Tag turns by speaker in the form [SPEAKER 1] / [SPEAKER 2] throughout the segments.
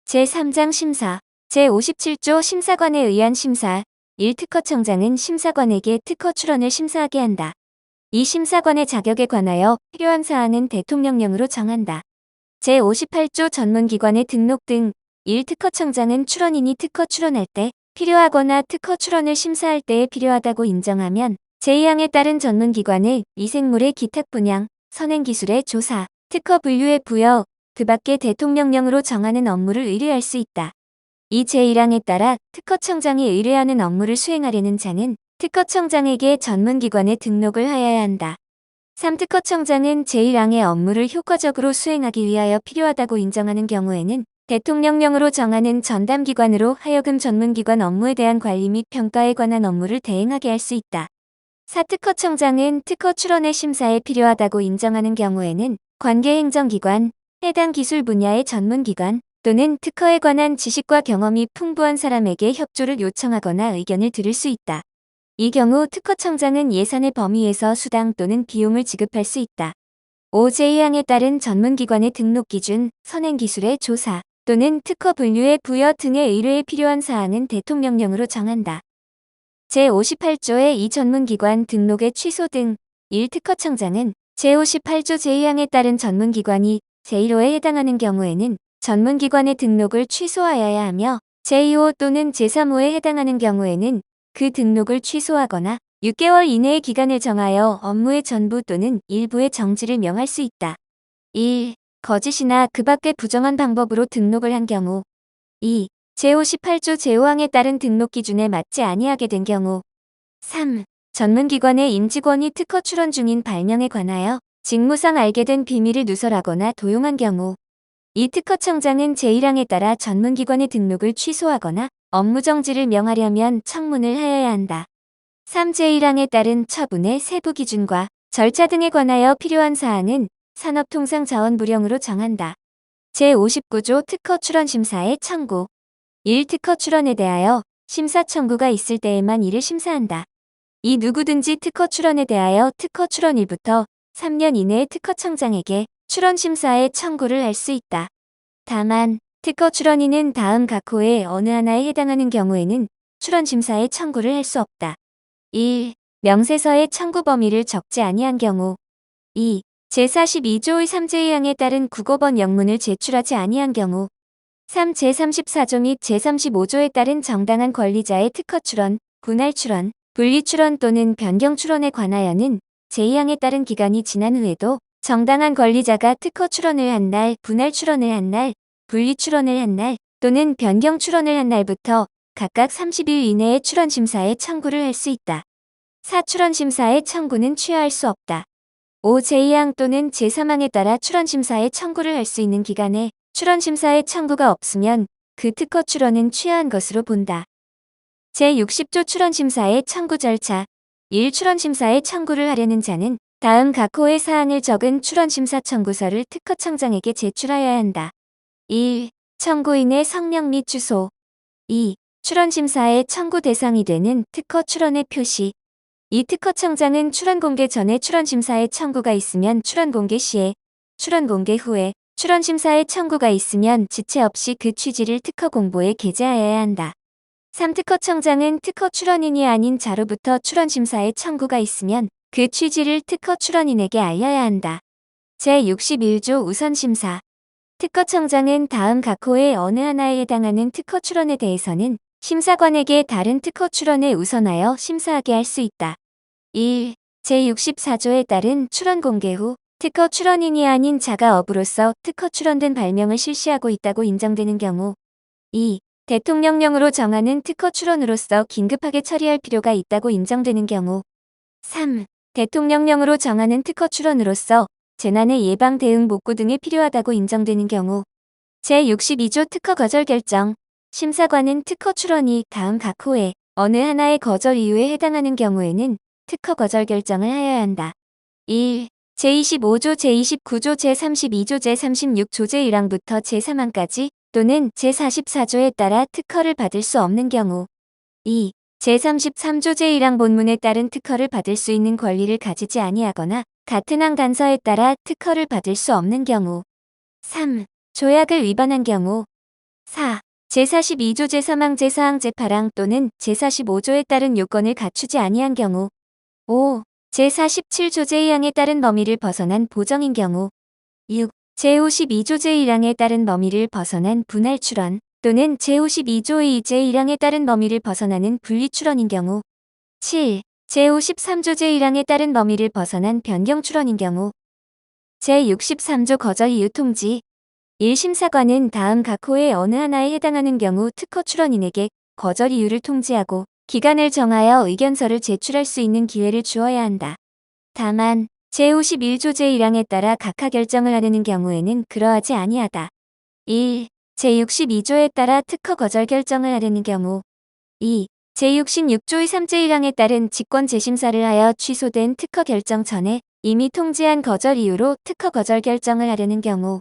[SPEAKER 1] 제3장 심사 제57조 심사관에 의한 심사 1. 특허청장은 심사관에게 특허 출원을 심사하게 한다. 이 심사관의 자격에 관하여 필요한 사항은 대통령령으로 정한다. 제58조 전문기관의 등록 등 1. 특허청장은 출원인이 특허 출원할 때 필요하거나 특허 출원을 심사할 때에 필요하다고 인정하면 제2항에 따른 전문기관의 미생물의 기탁 분양, 선행기술의 조사, 특허 분류의 부여, 그 밖에 대통령령으로 정하는 업무를 의뢰할 수 있다. 이 제1항에 따라 특허청장이 의뢰하는 업무를 수행하려는 자는 특허청장에게 전문기관에 등록을 하여야 한다. 3. 특허청장은 제1항의 업무를 효과적으로 수행하기 위하여 필요하다고 인정하는 경우에는 대통령령으로 정하는 전담기관으로 하여금 전문기관 업무에 대한 관리 및 평가에 관한 업무를 대행하게 할 수 있다. 4. 특허청장은 특허 출원의 심사에 필요하다고 인정하는 경우에는 관계행정기관, 해당 기술 분야의 전문기관 또는 특허에 관한 지식과 경험이 풍부한 사람에게 협조를 요청하거나 의견을 들을 수 있다. 이 경우 특허청장은 예산의 범위에서 수당 또는 비용을 지급할 수 있다. 5. 제2항에 따른 전문기관의 등록 기준, 선행기술의 조사 또는 특허 분류의 부여 등의 의뢰에 필요한 사항은 대통령령으로 정한다. 제58조의 이 전문기관 등록의 취소 등 1. 특허청장은 제58조 제2항에 따른 전문기관이 제1호에 해당하는 경우에는 전문기관의 등록을 취소하여야 하며 제2호 또는 제3호에 해당하는 경우에는 그 등록을 취소하거나 6개월 이내의 기간을 정하여 업무의 전부 또는 일부의 정지를 명할 수 있다. 1. 거짓이나 그 밖의 부정한 방법으로 등록을 한 경우 2. 제58조 제5항에 따른 등록 기준에 맞지 아니하게 된 경우 3. 전문기관의 임직원이 특허 출원 중인 발명에 관하여 직무상 알게 된 비밀을 누설하거나 도용한 경우 이 특허청장은 제1항에 따라 전문기관의 등록을 취소하거나 업무정지를 명하려면 청문을 하여야 한다. 3. 제1항에 따른 처분의 세부 기준과 절차 등에 관하여 필요한 사항은 산업통상자원부령으로 정한다. 제59조 특허 출원 심사의 청구 1. 특허 출원에 대하여 심사 청구가 있을 때에만 이를 심사한다. 이 누구든지 특허 출원에 대하여 특허 출원일부터 3년 이내에 특허청장에게 출원 심사에 청구를 할 수 있다. 다만 특허 출원인은 다음 각 호의 어느 하나에 해당하는 경우에는 출원 심사에 청구를 할 수 없다. 1. 명세서의 청구 범위를 적지 아니한 경우 2. 제42조의 3제2항에 따른 국어번 영문을 제출하지 아니한 경우 3. 제34조 및 제35조에 따른 정당한 권리자의 특허 출원, 분할 출원, 분리 출원 또는 변경 출원에 관하여는 제2항에 따른 기간이 지난 후에도 정당한 권리자가 특허 출원을 한 날, 분할 출원을 한 날, 분리 출원을 한 날 또는 변경 출원을 한 날부터 각각 30일 이내에 출원 심사에 청구를 할 수 있다. 4. 출원 심사에 청구는 취하할 수 없다. 5. 제2항 또는 제3항에 따라 출원 심사에 청구를 할 수 있는 기간에 출원 심사에 청구가 없으면 그 특허 출원은 취하한 것으로 본다. 제60조 출원 심사의 청구 절차 1. 출원 심사에 청구를 하려는 자는 다음 각 호의 사항을 적은 출원 심사 청구서를 특허청장에게 제출하여야 한다. 1. 청구인의 성명 및 주소 2. 출원 심사의 청구 대상이 되는 특허 출원의 표시 이 특허청장은 출원 공개 전에 출원 심사에 청구가 있으면 출원 공개 시에, 출원 공개 후에, 출원 심사에 청구가 있으면 지체 없이 그 취지를 특허 공보에 게재하여야 한다. 3. 특허청장은 특허 출원인이 아닌 자로부터 출원 심사에 청구가 있으면 그 취지를 특허 출원인에게 알려야 한다. 제61조 우선심사 특허청장은 다음 각 호의 어느 하나에 해당하는 특허 출원에 대해서는 심사관에게 다른 특허 출원에 우선하여 심사하게 할 수 있다. 1. 제64조에 따른 출원 공개 후 특허 출원인이 아닌 자가 업으로서 특허 출원된 발명을 실시하고 있다고 인정되는 경우 2. 대통령령으로 정하는 특허 출원으로서 긴급하게 처리할 필요가 있다고 인정되는 경우 3. 대통령령으로 정하는 특허 출원으로서 재난의 예방 대응 복구 등에 필요하다고 인정되는 경우 제62조 특허 거절 결정 심사관은 특허 출원이 다음 각 호의 어느 하나의 거절 이유에 해당하는 경우에는 특허 거절 결정을 하여야 한다. 1. 제25조 제29조 제32조 제36조 제1항부터 제3항까지 또는 제44조에 따라 특허를 받을 수 없는 경우 2. 제33조 제1항 본문에 따른 특허를 받을 수 있는 권리를 가지지 아니하거나 같은 항 단서에 따라 특허를 받을 수 없는 경우 3. 조약을 위반한 경우 4. 제42조 제3항 제4항 제8항 또는 제45조에 따른 요건을 갖추지 아니한 경우. 5. 제47조 제2항에 따른 범위를 벗어난 보정인 경우. 6. 제52조 제1항에 따른 범위를 벗어난 분할 출원 또는 제52조 제1항에 따른 범위를 벗어나는 분리 출원인 경우. 7. 제53조 제1항에 따른 범위를 벗어난 변경 출원인 경우. 제63조 거절 이유 통지. 1심사관은 다음 각 호의 어느 하나에 해당하는 경우 특허 출원인에게 거절 이유를 통지하고 기간을 정하여 의견서를 제출할 수 있는 기회를 주어야 한다. 다만 제51조 제1항에 따라 각하 결정을 하려는 경우에는 그러하지 아니하다. 1. 제62조에 따라 특허 거절 결정을 하려는 경우. 2. 제66조의 3제1항에 따른 직권 재심사를 하여 취소된 특허 결정 전에 이미 통지한 거절 이유로 특허 거절 결정을 하려는 경우.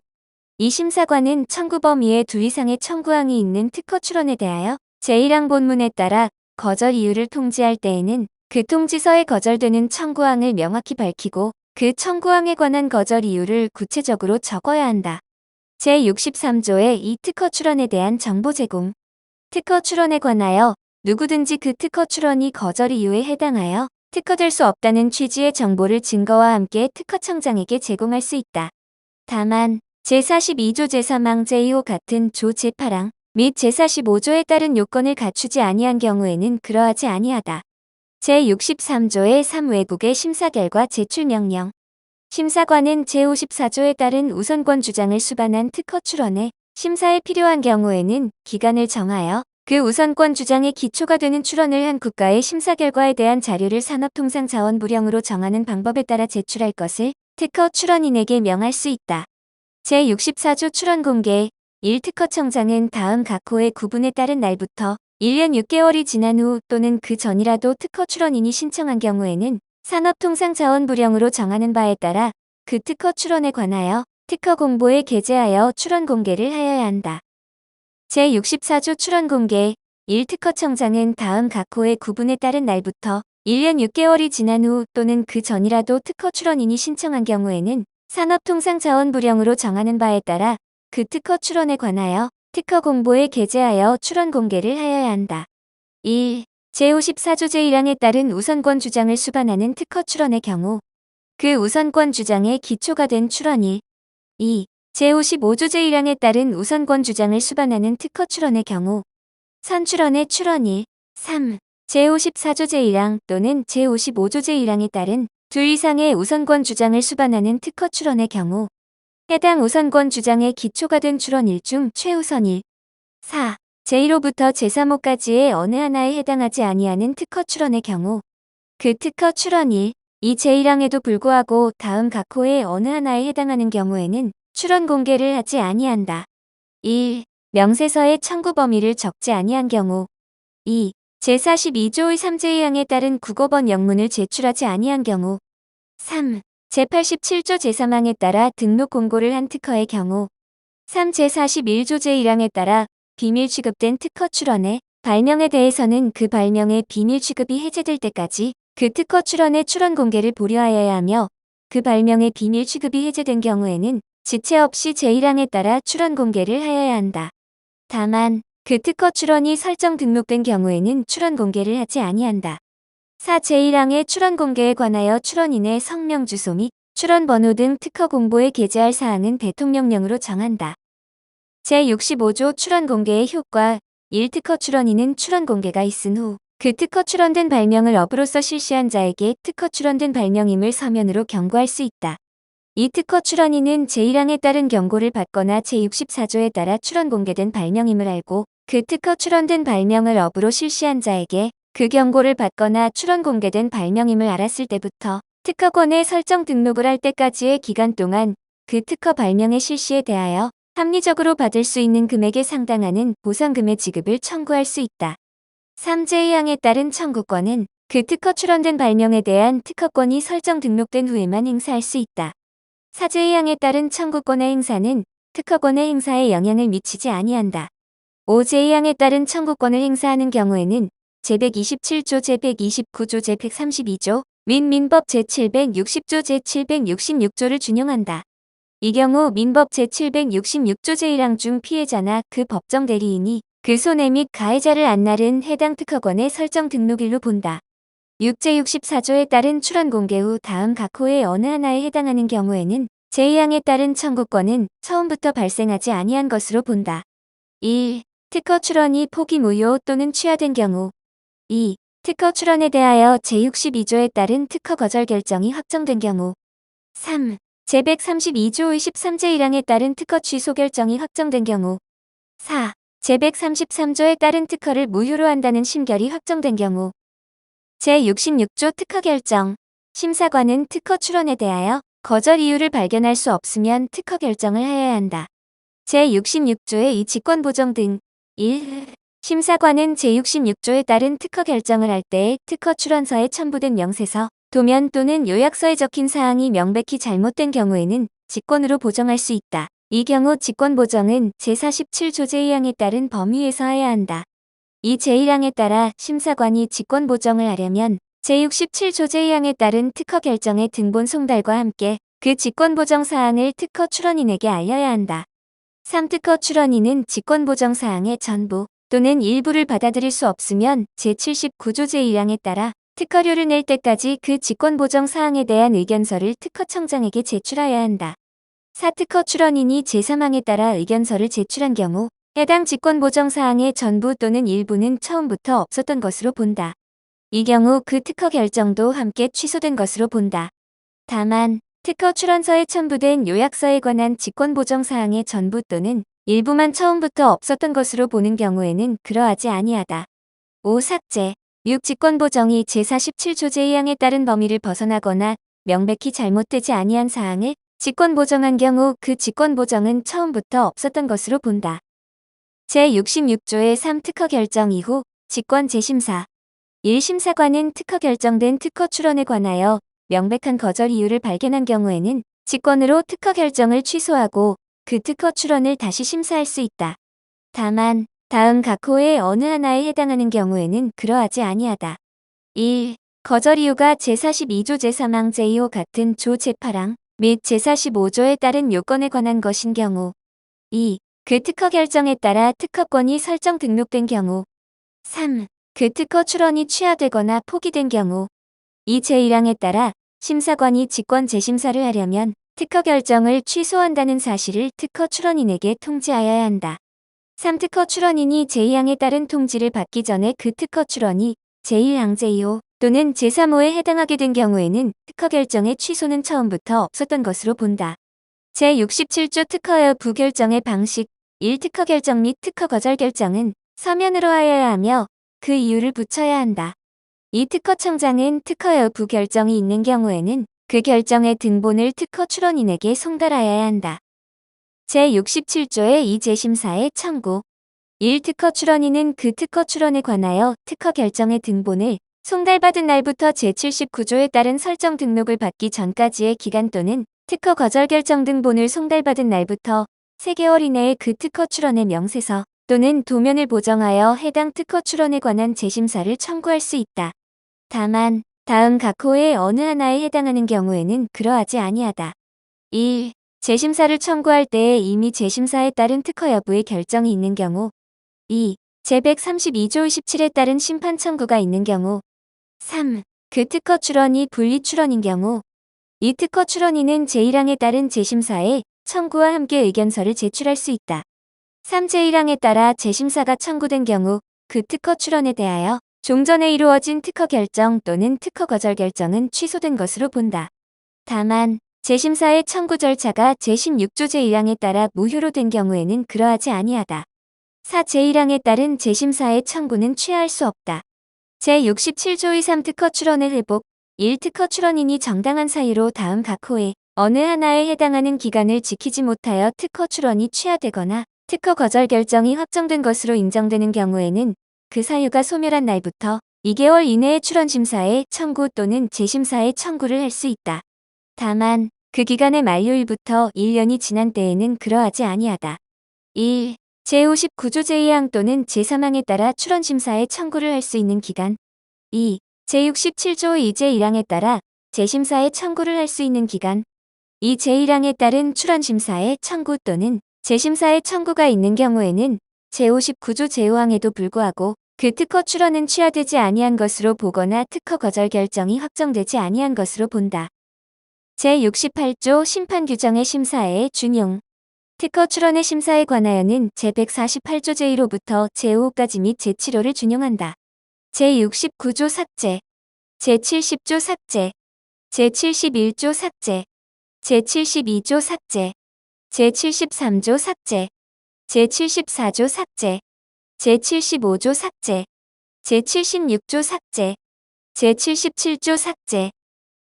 [SPEAKER 1] 이 심사관은 청구 범위에 2 이상의 청구항이 있는 특허 출원에 대하여 제1항 본문에 따라 거절 이유를 통지할 때에는 그 통지서에 거절되는 청구항을 명확히 밝히고 그 청구항에 관한 거절 이유를 구체적으로 적어야 한다. 제63조의 이 특허 출원에 대한 정보 제공. 특허 출원에 관하여 누구든지 그 특허 출원이 거절 이유에 해당하여 특허될 수 없다는 취지의 정보를 증거와 함께 특허청장에게 제공할 수 있다. 다만 제42조 제3항 제2호 같은 조 제8항 및 제45조에 따른 요건을 갖추지 아니한 경우에는 그러하지 아니하다. 제63조의 3 외국의 심사 결과 제출 명령. 심사관은 제54조에 따른 우선권 주장을 수반한 특허 출원에 심사에 필요한 경우에는 기간을 정하여 그 우선권 주장의 기초가 되는 출원을 한 국가의 심사 결과에 대한 자료를 산업통상자원부령으로 정하는 방법에 따라 제출할 것을 특허 출원인에게 명할 수 있다. 제64조 출원 공개. 1. 특허청장은 다음 각 호의 구분에 따른 날부터 1년 6개월이 지난 후 또는 그 전이라도 특허 출원인이 신청한 경우에는 산업통상자원부령으로 정하는 바에 따라 그 특허 출원에 관하여 특허 공보에 게재하여 출원 공개를 하여야 한다. 제64조 출원 공개. 1. 특허청장은 다음 각 호의 구분에 따른 날부터 1년 6개월이 지난 후 또는 그 전이라도 특허 출원인이 신청한 경우에는 산업통상자원부령으로 정하는 바에 따라 그 특허 출원에 관하여 특허 공보에 게재하여 출원 공개를 하여야 한다. 1. 제54조 제1항에 따른 우선권 주장을 수반하는 특허 출원의 경우 그 우선권 주장의 기초가 된 출원일. 2. 제55조 제1항에 따른 우선권 주장을 수반하는 특허 출원의 경우 선출원의 출원일. 3. 제54조 제1항 또는 제55조 제1항에 따른 2 이상의 우선권 주장을 수반하는 특허 출원의 경우 해당 우선권 주장의 기초가 된 출원일 중 최우선일. 4. 제1호부터 제3호까지의 어느 하나에 해당하지 아니하는 특허 출원의 경우 그 특허 출원일. 이 제1항에도 불구하고 다음 각 호의 어느 하나에 해당하는 경우에는 출원 공개를 하지 아니한다. 1. 명세서의 청구 범위를 적지 아니한 경우. 2. 제42조의 3제2항에 따른 국어번 영문을 제출하지 아니한 경우. 3. 제87조 제3항에 따라 등록 공고를 한 특허의 경우. 3. 제41조 제1항에 따라 비밀 취급된 특허 출원의 발명에 대해서는 그 발명의 비밀 취급이 해제될 때까지 그 특허 출원의 출원 공개를 보류하여야 하며 그 발명의 비밀 취급이 해제된 경우에는 지체 없이 제1항에 따라 출원 공개를 하여야 한다. 다만 그 특허 출원이 설정 등록된 경우에는 출원 공개를 하지 아니한다. 4. 제1항의 출원 공개에 관하여 출원인의 성명 주소 및 출원 번호 등 특허 공보에 게재할 사항은 대통령령으로 정한다. 제65조 출원 공개의 효과. 1. 특허 출원인은 출원 공개가 있은 후 그 특허 출원된 발명을 업으로서 실시한 자에게 특허 출원된 발명임을 서면으로 경고할 수 있다. 이 특허 출원인은 제1항에 따른 경고를 받거나 제64조에 따라 출원 공개된 발명임을 알고 그 특허 출원된 발명을 업으로 실시한 자에게 그 경고를 받거나 출원 공개된 발명임을 알았을 때부터 특허권에 설정 등록을 할 때까지의 기간 동안 그 특허 발명의 실시에 대하여 합리적으로 받을 수 있는 금액에 상당하는 보상금의 지급을 청구할 수 있다. 3. 제2항에 따른 청구권은 그 특허 출원된 발명에 대한 특허권이 설정 등록된 후에만 행사할 수 있다. 4. 제2항에 따른 청구권의 행사는 특허권의 행사에 영향을 미치지 아니한다. 5. 제2항에 따른 청구권을 행사하는 경우에는 제127조 제129조 제132조 및 민법 제760조 제766조를 준용한다. 이 경우 민법 제766조 제1항 중 피해자나 그 법정 대리인이 그 손해 및 가해자를 안 나른 해당 특허권의 설정 등록일로 본다. 6 제64조에 따른 출원 공개 후 다음 각 호의 어느 하나에 해당하는 경우에는 제2항에 따른 청구권은 처음부터 발생하지 아니한 것으로 본다. 1. 특허 출원이 포기 무효 또는 취하된 경우. 2. 특허 출원에 대하여 제62조에 따른 특허 거절 결정이 확정된 경우. 3. 제132조의 13제1항에 따른 특허 취소 결정이 확정된 경우. 4. 제133조에 따른 특허를 무효로 한다는 심결이 확정된 경우. 제66조 특허 결정. 심사관은 특허 출원에 대하여 거절 이유를 발견할 수 없으면 특허 결정을 하여야 한다. 제66조의 이 직권 보정 등. 1. 심사관은 제66조에 따른 특허 결정을 할 때에 특허 출원서에 첨부된 명세서, 도면 또는 요약서에 적힌 사항이 명백히 잘못된 경우에는 직권으로 보정할 수 있다. 이 경우 직권 보정은 제47조 제2항에 따른 범위에서 해야 한다. 이 제1항에 따라 심사관이 직권 보정을 하려면 제67조 제2항에 따른 특허 결정의 등본 송달과 함께 그 직권 보정 사항을 특허 출원인에게 알려야 한다. 3. 특허 출원인은 직권 보정 사항의 전부 또는 일부를 받아들일 수 없으면 제79조 제1항에 따라 특허료를 낼 때까지 그 직권 보정 사항에 대한 의견서를 특허청장에게 제출해야 한다. 4. 특허 출원인이 제3항에 따라 의견서를 제출한 경우 해당 직권 보정 사항의 전부 또는 일부는 처음부터 없었던 것으로 본다. 이 경우 그 특허 결정도 함께 취소된 것으로 본다. 다만 특허 출원서에 첨부된 요약서에 관한 직권 보정 사항의 전부 또는 일부만 처음부터 없었던 것으로 보는 경우에는 그러하지 아니하다. 5. 삭제. 6. 직권 보정이 제47조 제2항에 따른 범위를 벗어나거나 명백히 잘못되지 아니한 사항을 직권 보정한 경우 그 직권 보정은 처음부터 없었던 것으로 본다. 제66조의 3. 특허 결정 이후 직권 재심사. 1. 심사관은 특허 결정된 특허 출원에 관하여 명백한 거절 이유를 발견한 경우에는 직권으로 특허 결정을 취소하고 그 특허 출원을 다시 심사할 수 있다. 다만 다음 각 호의 어느 하나에 해당하는 경우에는 그러하지 아니하다. 1. 거절 이유가 제42조 제3항 제2호 같은 조 제8항 및 제45조에 따른 요건에 관한 것인 경우. 2. 그 특허 결정에 따라 특허권이 설정 등록된 경우. 3. 그 특허 출원이 취하되거나 포기된 경우. 이 제1항에 따라 심사관이 직권 재심사를 하려면 특허 결정을 취소한다는 사실을 특허 출원인에게 통지하여야 한다. 3. 특허 출원인이 제2항에 따른 통지를 받기 전에 그 특허 출원이 제1항 제2호 또는 제3호에 해당하게 된 경우에는 특허 결정의 취소는 처음부터 없었던 것으로 본다. 제67조 특허 여부 결정의 방식. 1. 특허 결정 및 특허 거절 결정은 서면으로 하여야 하며 그 이유를 붙여야 한다. 이 특허청장은 특허 여부 결정이 있는 경우에는 그 결정의 등본을 특허 출원인에게 송달하여야 한다. 제67조의 이 재심사의 청구. 1. 특허 출원인은 그 특허 출원에 관하여 특허 결정의 등본을 송달받은 날부터 제79조에 따른 설정 등록을 받기 전까지의 기간 또는 특허 거절 결정 등본을 송달받은 날부터 3개월 이내에 그 특허 출원의 명세서 또는 도면을 보정하여 해당 특허 출원에 관한 재심사를 청구할 수 있다. 다만 다음 각 호의 어느 하나에 해당하는 경우에는 그러하지 아니하다. 1. 재심사를 청구할 때에 이미 재심사에 따른 특허 여부의 결정이 있는 경우. 2. 제132조 17에 따른 심판 청구가 있는 경우. 3. 그 특허 출원이 분리 출원인 경우. 이 특허 출원인은 제1항에 따른 재심사에 청구와 함께 의견서를 제출할 수 있다. 3. 제1항에 따라 재심사가 청구된 경우 그 특허 출원에 대하여 종전에 이루어진 특허 결정 또는 특허 거절 결정은 취소된 것으로 본다. 다만 재심사의 청구 절차가 제16조 제1항에 따라 무효로 된 경우에는 그러하지 아니하다. 4. 제1항에 따른 재심사의 청구는 취하할 수 없다. 제67조의 3. 특허 출원의 회복. 1. 특허 출원인이 정당한 사유로 다음 각 호의 어느 하나에 해당하는 기간을 지키지 못하여 특허 출원이 취하되거나 특허 거절 결정이 확정된 것으로 인정되는 경우에는 그 사유가 소멸한 날부터 2개월 이내에 출원심사에 청구 또는 재심사에 청구를 할 수 있다. 다만 그 기간의 만료일부터 1년이 지난 때에는 그러하지 아니하다. 1. 제59조 제2항 또는 제3항에 따라 출원심사에 청구를 할 수 있는 기간. 2. 제67조 2제 1항에 따라 재심사에 청구를 할 수 있는 기간. 이 제1항에 따른 출원심사의 청구 또는 재심사의 청구가 있는 경우에는 제59조 제5항에도 불구하고 그 특허 출원은 취하되지 아니한 것으로 보거나 특허 거절 결정이 확정되지 아니한 것으로 본다. 제68조 심판규정의 심사의 준용. 특허 출원의 심사에 관하여는 제148조 제1호부터 제5호까지 및 제7호를 준용한다. 제69조 삭제, 제70조 삭제, 제71조 삭제, 제72조 삭제, 제73조 삭제, 제74조 삭제, 제75조 삭제, 제76조 삭제, 제77조 삭제,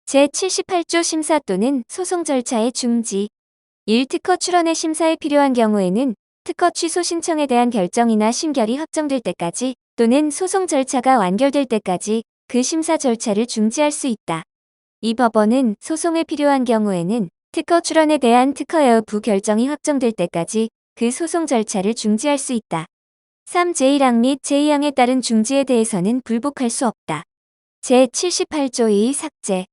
[SPEAKER 1] 제78조 심사 또는 소송 절차의 중지. 1. 특허 출원의 심사에 필요한 경우에는 특허 취소 신청에 대한 결정이나 심결이 확정될 때까지 또는 소송 절차가 완결될 때까지 그 심사 절차를 중지할 수 있다. 이 법원은 소송에 필요한 경우에는 특허 출원에 대한 특허 여부 결정이 확정될 때까지 그 소송 절차를 중지할 수 있다. 3. 제1항 및 제2항에 따른 중지에 대해서는 불복할 수 없다. 제78조 2 삭제.